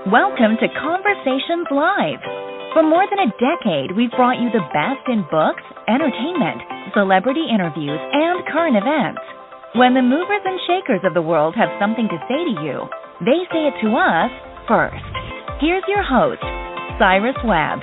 Welcome to Conversations Live. For more than a decade, we've brought you the best in books, entertainment, celebrity interviews, and current events. When the movers and shakers of the world have something to say to you, they say it to us first. Here's your host, Cyrus Webb.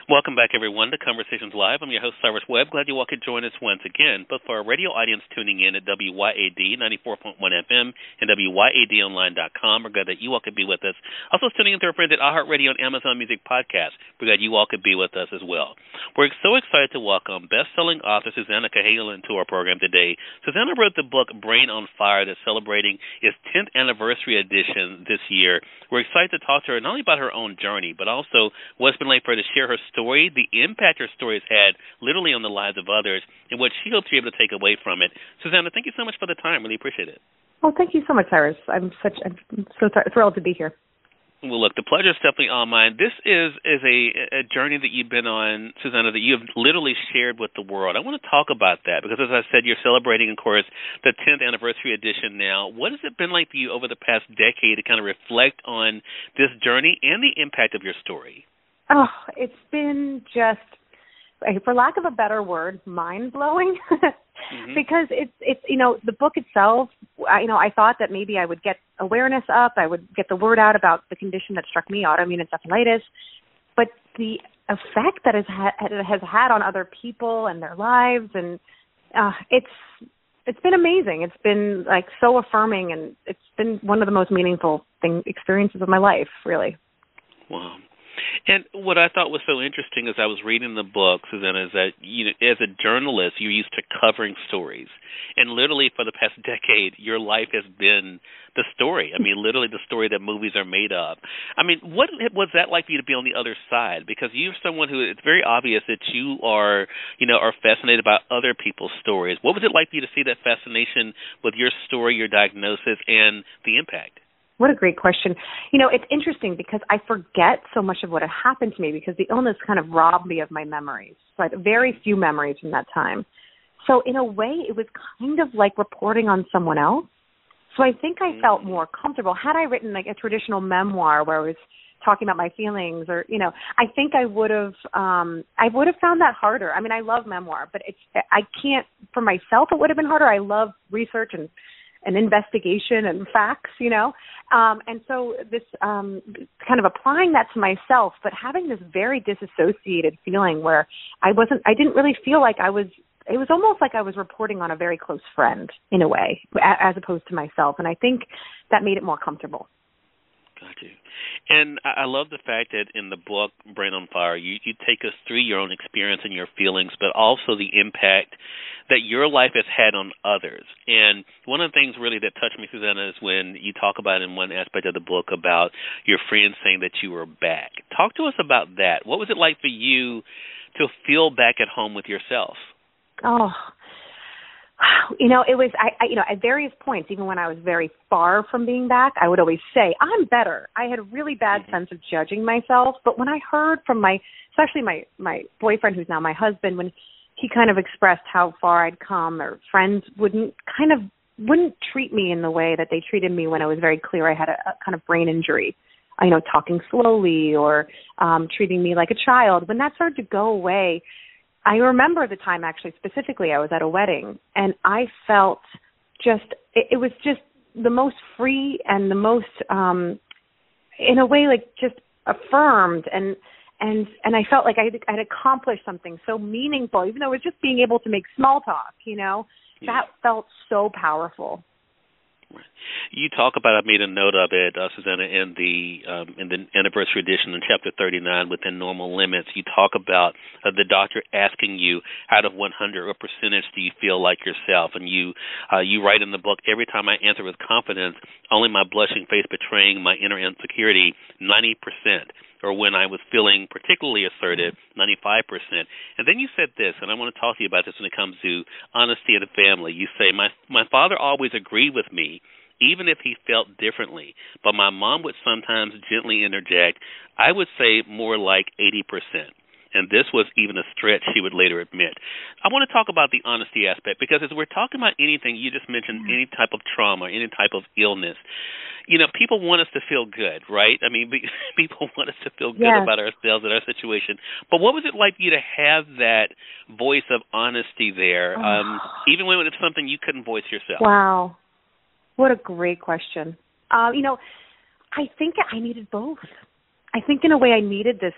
Welcome back, everyone, to Conversations Live. I'm your host, Cyrus Webb. Glad you all could join us once again. But for our radio audience tuning in at WYAD 94.1 FM and WYADonline.com, we're glad that you all could be with us. Also tuning in to our friends at iHeartRadio and Amazon Music Podcast. We're glad you all could be with us as well. We're so excited to welcome best-selling author Susannah Cahalan to our program today. Susannah wrote the book BRAIN on FIIRE that's celebrating its 10th anniversary edition this year. We're excited to talk to her not only about her own journey, but also what it's been like for her to share her story, the impact her story has had literally on the lives of others, and what she hopes you're able to take away from it. Susannah, thank you so much for the time. Really appreciate it. Well, thank you so much, Cyrus. I'm so thrilled to be here. Well, look, the pleasure is definitely all mine. This is a journey that you've been on, Susannah, that you have literally shared with the world. I want to talk about that because, as I said, you're celebrating, of course, the 10th anniversary edition now. What has it been like for you over the past decade to kind of reflect on this journey and the impact of your story? Oh, it's been just, for lack of a better word, mind-blowing. Because it's the book itself, I thought that maybe I would get awareness up, I would get the word out about the condition that struck me, autoimmune encephalitis, but the effect that it has had on other people and their lives, and it's been amazing. It's been like so affirming, and it's been one of the most meaningful experiences of my life, really. Wow. And what I thought was so interesting as I was reading the book, Susannah, is that as a journalist, you're used to covering stories. And literally for the past decade, your life has been the story. I mean, literally the story that movies are made of. I mean, what was that like for you to be on the other side? Because you're someone who, it's very obvious that you are fascinated by other people's stories. What was it like for you to see that fascination with your story, your diagnosis, and the impact? What a great question. It's interesting because I forget so much of what had happened to me because the illness kind of robbed me of my memories. So I had very few memories from that time. So in a way, it was kind of like reporting on someone else. So I think I felt more comfortable. Had I written like a traditional memoir where I was talking about my feelings or, I think I would have found that harder. I mean, I love memoir, but I can't, for myself, it would have been harder. I love research and investigation and facts, and so this kind of applying that to myself, but having this very disassociated feeling where I didn't really feel like it was almost like I was reporting on a very close friend in a way, as opposed to myself, and I think that made it more comfortable. Got you. And I love the fact that in the book, BRAIN on FIIRE, you take us through your own experience and your feelings, but also the impact that your life has had on others. And one of the things really that touched me, Susannah, is when you talk about in one aspect of the book about your friends saying that you were back. Talk to us about that. What was it like for you to feel back at home with yourself? Oh, it was, at various points, even when I was very far from being back, I would always say, I'm better. I had a really bad sense of judging myself. But when I heard from especially my boyfriend, who's now my husband, when he kind of expressed how far I'd come, or friends wouldn't treat me in the way that they treated me when it was very clear I had a kind of brain injury, talking slowly or treating me like a child. When that started to go away, I remember the time actually specifically I was at a wedding, and I felt it was just the most free and the most, in a way, like just affirmed, and I felt like I'd accomplished something so meaningful, even though it was just being able to make small talk, that felt so powerful. You talk about, I made a note of it, Susannah, in the anniversary edition in Chapter 39, Within Normal Limits. You talk about the doctor asking you, out of 100, what percentage do you feel like yourself? And you write in the book, every time I answer with confidence, only my blushing face betraying my inner insecurity, 90%. Or when I was feeling particularly assertive, 95%. And then you said this, and I want to talk to you about this when it comes to honesty in the family. You say, my father always agreed with me, even if he felt differently. But my mom would sometimes gently interject, I would say more like 80%. and this was even a stretch, she would later admit. I want to talk about the honesty aspect, because as we're talking about anything, you just mentioned any type of trauma, any type of illness. You know, people want us to feel good, right? I mean, people want us to feel good about ourselves and our situation. But what was it like for you to have that voice of honesty there, even when it's something you couldn't voice yourself? Wow. What a great question. You know, I think I needed both. I think in a way I needed this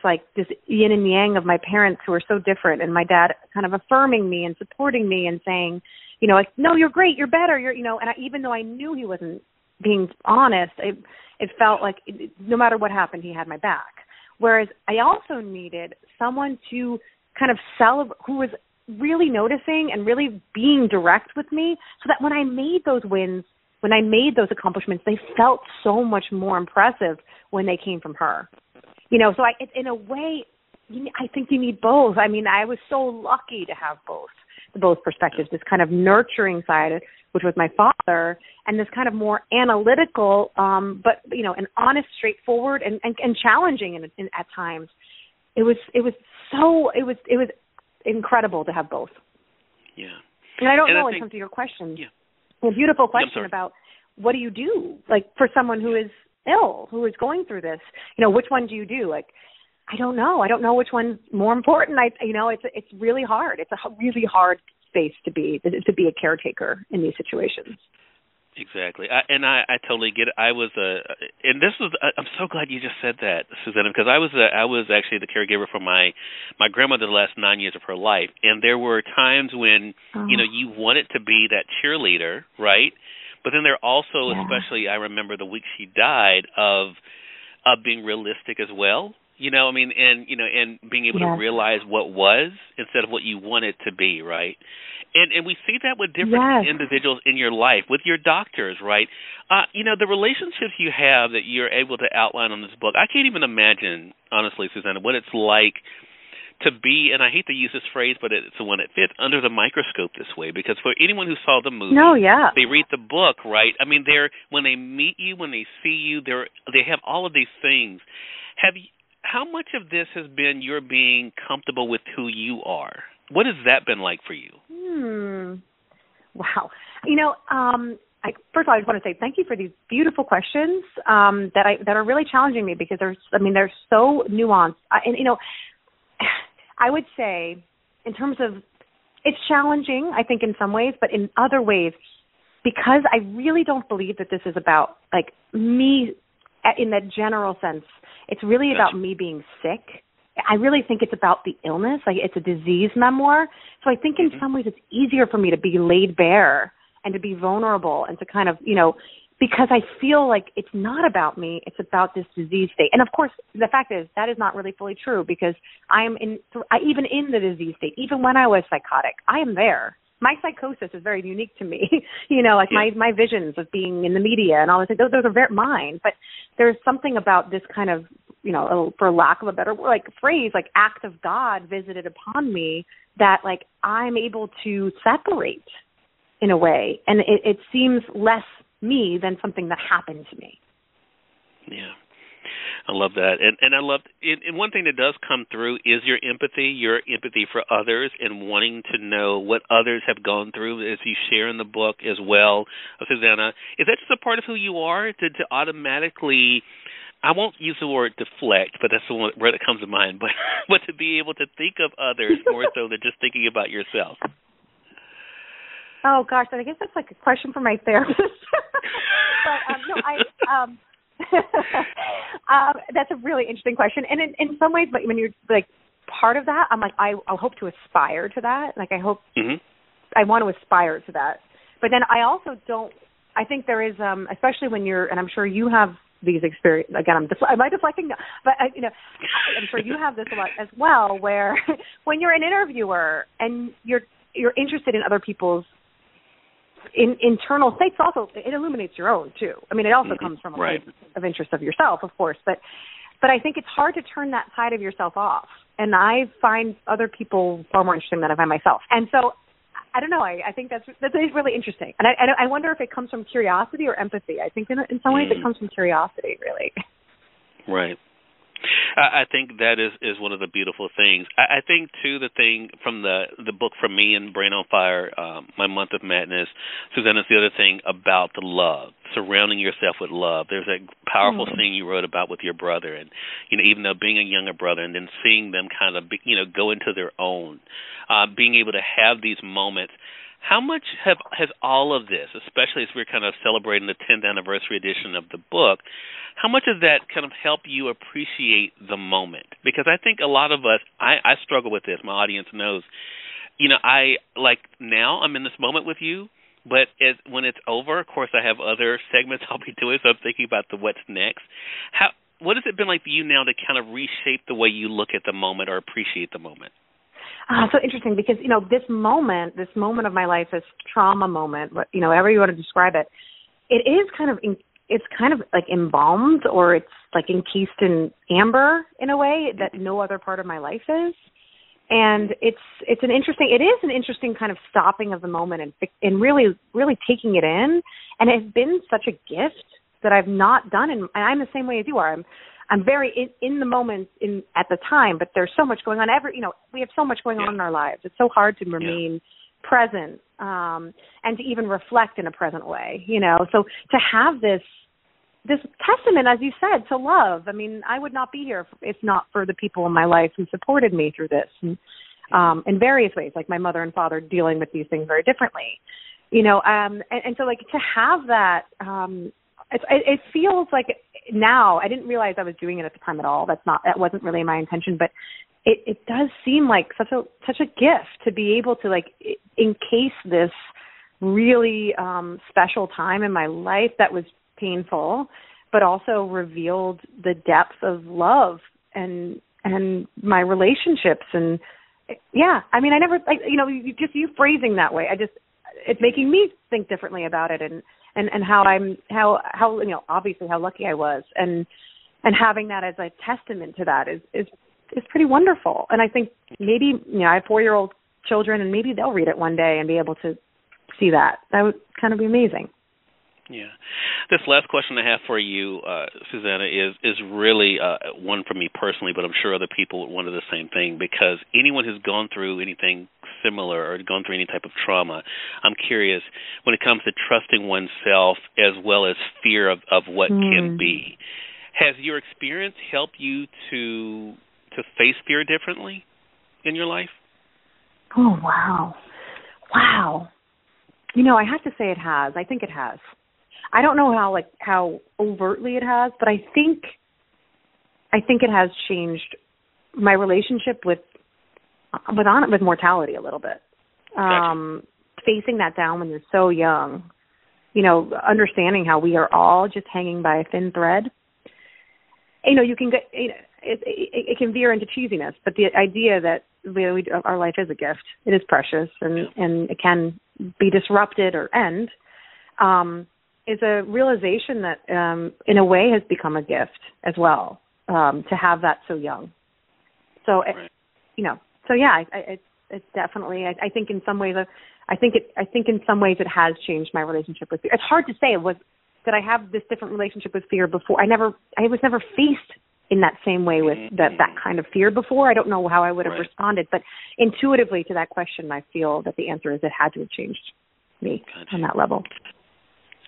yin and yang of my parents who are so different, and my dad kind of affirming me and supporting me and saying, you know, like, no, you're great, you're better, you know, and even though I knew he wasn't being honest, it felt like no matter what happened, he had my back. Whereas I also needed someone to kind of celebrate, who was really noticing and really being direct with me, so that when I made those wins, when I made those accomplishments, they felt so much more impressive when they came from her. You know, so in a way, I think you need both. I mean, I was so lucky to have both perspectives, this kind of nurturing side, which was my father, and this kind of more analytical, but, you know, an honest, straightforward and challenging at times. It was incredible to have both. Yeah. And I don't know, in terms of your question, a beautiful question about what do you do, like, for someone who is ill, who is going through this, you know, which one do you do? Like, I don't know which one's more important. You know, it's really hard. It's a really hard space to be a caretaker in these situations. Exactly. I totally get it. And this was, I'm so glad you just said that, Susannah, because I was actually the caregiver for my grandmother the last 9 years of her life. And there were times when, you know, you wanted to be that cheerleader, right? But then there also, especially I remember the week she died, of being realistic as well. You know, I mean, and being able to realize what was instead of what you want it to be, right? And we see that with different individuals in your life, with your doctors, right? You know, the relationships you have that you're able to outline on this book, I can't even imagine, honestly, Susannah, what it's like to be, and I hate to use this phrase, but it's the one that fits, under the microscope this way. Because for anyone who saw the movie, they read the book, right? I mean, when they meet you, when they see you, they have all of these things. How much of this has been your being comfortable with who you are? What has that been like for you? Wow. You know, first of all, I just want to say thank you for these beautiful questions that are really challenging me, because they're so nuanced. And you know, I would say, in terms of, it's challenging, I think, in some ways, but in other ways, because I really don't believe that this is about, like, me in that general sense. It's really about me being sick. I really think it's about the illness. Like, it's a disease memoir. So I think in some ways it's easier for me to be laid bare and to be vulnerable and to kind of, you know, because I feel like it's not about me. It's about this disease state. And, of course, the fact is that is not really fully true, because even in the disease state, even when I was psychotic, I am there. My psychosis is very unique to me. You know, like my visions of being in the media and all this, those are very mine. But there's something about this kind of, you know, for lack of a better phrase, like act of God visited upon me, that, like, I'm able to separate in a way. And it seems less me than something that happened to me. Yeah. I love that. And I love, and one thing that does come through is your empathy for others, and wanting to know what others have gone through, as you share in the book as well, Susannah. Is that just a part of who you are, to automatically, I won't use the word deflect, but that's the word that comes to mind, but to be able to think of others more so than just thinking about yourself? Oh, gosh, I guess that's like a question for my therapist. But, that's a really interesting question. And in some ways, when you're, like, part of that, I'm like, I hope to aspire to that. Like, I hope, I want to aspire to that. But then I also don't, I think there is, especially when you're, and I'm sure you have these experiences, again, am I deflecting? But, you know, I'm sure you have this a lot as well, where when you're an interviewer and you're interested in other people's internal states, also it illuminates your own too. I mean, it also comes from a place of interest of yourself, of course, but I think it's hard to turn that side of yourself off. And I find other people far more interesting than I find myself. And so I don't know. I think that's really interesting. And I wonder if it comes from curiosity or empathy. I think in some ways it comes from curiosity, really. Right. I think that is one of the beautiful things. I think, too, the thing from the book from me and Brain on Fire, My Month of Madness, Susannah's the other thing about the love, surrounding yourself with love. There's that powerful scene you wrote about with your brother, and, even though being a younger brother and then seeing them kind of, go into their own, being able to have these moments. How much has all of this, especially as we're kind of celebrating the 10th anniversary edition of the book, how much does that kind of help you appreciate the moment? Because I think a lot of us, I struggle with this. My audience knows. Now I'm in this moment with you, but when it's over, of course, I have other segments I'll be doing, so I'm thinking about the what's next. What has it been like for you now to kind of reshape the way you look at the moment or appreciate the moment? So interesting because, this moment of my life, this trauma moment, however you want to describe it, it is it's kind of like embalmed, or it's like encased in amber in a way that no other part of my life is. And it is an interesting kind of stopping of the moment and really, really taking it in. And it's been such a gift that I've not done. And I'm the same way as you are. I'm very in the moment at the time, but there's so much going on. We have so much going on in our lives. It's so hard to remain present and to even reflect in a present way. So to have this testament, as you said, to love. I mean, I would not be here if not for the people in my life who supported me through this, and, in various ways, like my mother and father dealing with these things very differently. And so like to have that. It feels like now, I didn't realize I was doing it at the time at all. That wasn't really my intention, but it does seem like such a gift to be able to like encase this really special time in my life that was painful, but also revealed the depth of love and my relationships. And I mean, I never you phrasing that way. It's making me think differently about it and how obviously how lucky I was, and having that as a testament to that is pretty wonderful. And I think maybe I have 4-year-old children, and maybe they'll read it one day and be able to see that. That would kind of be amazing. Yeah. This last question I have for you, Susannah, is really one for me personally, but I'm sure other people would want the same thing, because anyone who's gone through anything similar or gone through any type of trauma, I'm curious, when it comes to trusting oneself as well as fear of what can be, has your experience helped you to face fear differently in your life? Oh, wow. I have to say it has. I think it has. I don't know how overtly it has, but I think it has changed my relationship with mortality a little bit. Gotcha. Facing that down when you're so young, understanding how we are all just hanging by a thin thread. You can get it can veer into cheesiness, but the idea that our life is a gift, it is precious, and it can be disrupted or end. Is a realization that, in a way, has become a gift as well, to have that so young. So, it's definitely. I think in some ways, in some ways, it has changed my relationship with fear. It's hard to say that I have this different relationship with fear before. I was never faced in that same way with that kind of fear before. I don't know how I would have responded, but intuitively to that question, I feel that the answer is it had to have changed me on that level.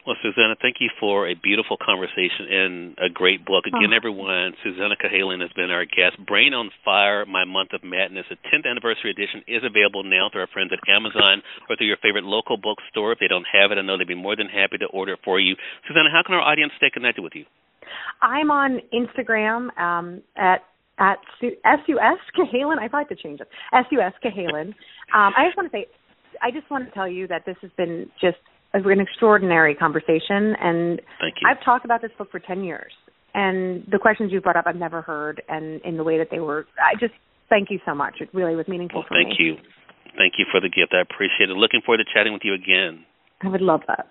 Well, Susannah, thank you for a beautiful conversation and a great book. Again, everyone, Susannah Cahalan has been our guest. Brain on Fire, My Month of Madness, the 10th anniversary edition is available now through our friends at Amazon or through your favorite local bookstore. If they don't have it, I know they'd be more than happy to order it for you. Susannah, how can our audience stay connected with you? I'm on Instagram at SUS Cahalan. I'd like to change it. SUS Cahalan. I just want to tell you that this has been just an extraordinary conversation, and thank you. I've talked about this book for 10 years, and the questions you brought up I've never heard, and in the way that they were, I just thank you so much. It really was meaningful for me. Thank you. Thank you for the gift. I appreciate it. Looking forward to chatting with you again. I would love that.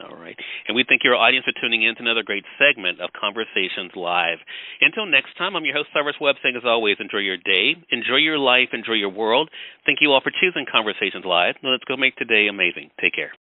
All right. And we thank your audience for tuning in to another great segment of Conversations Live. Until next time, I'm your host, Cyrus Webb, saying as always, enjoy your day, enjoy your life, enjoy your world. Thank you all for choosing Conversations Live. Now let's go make today amazing. Take care.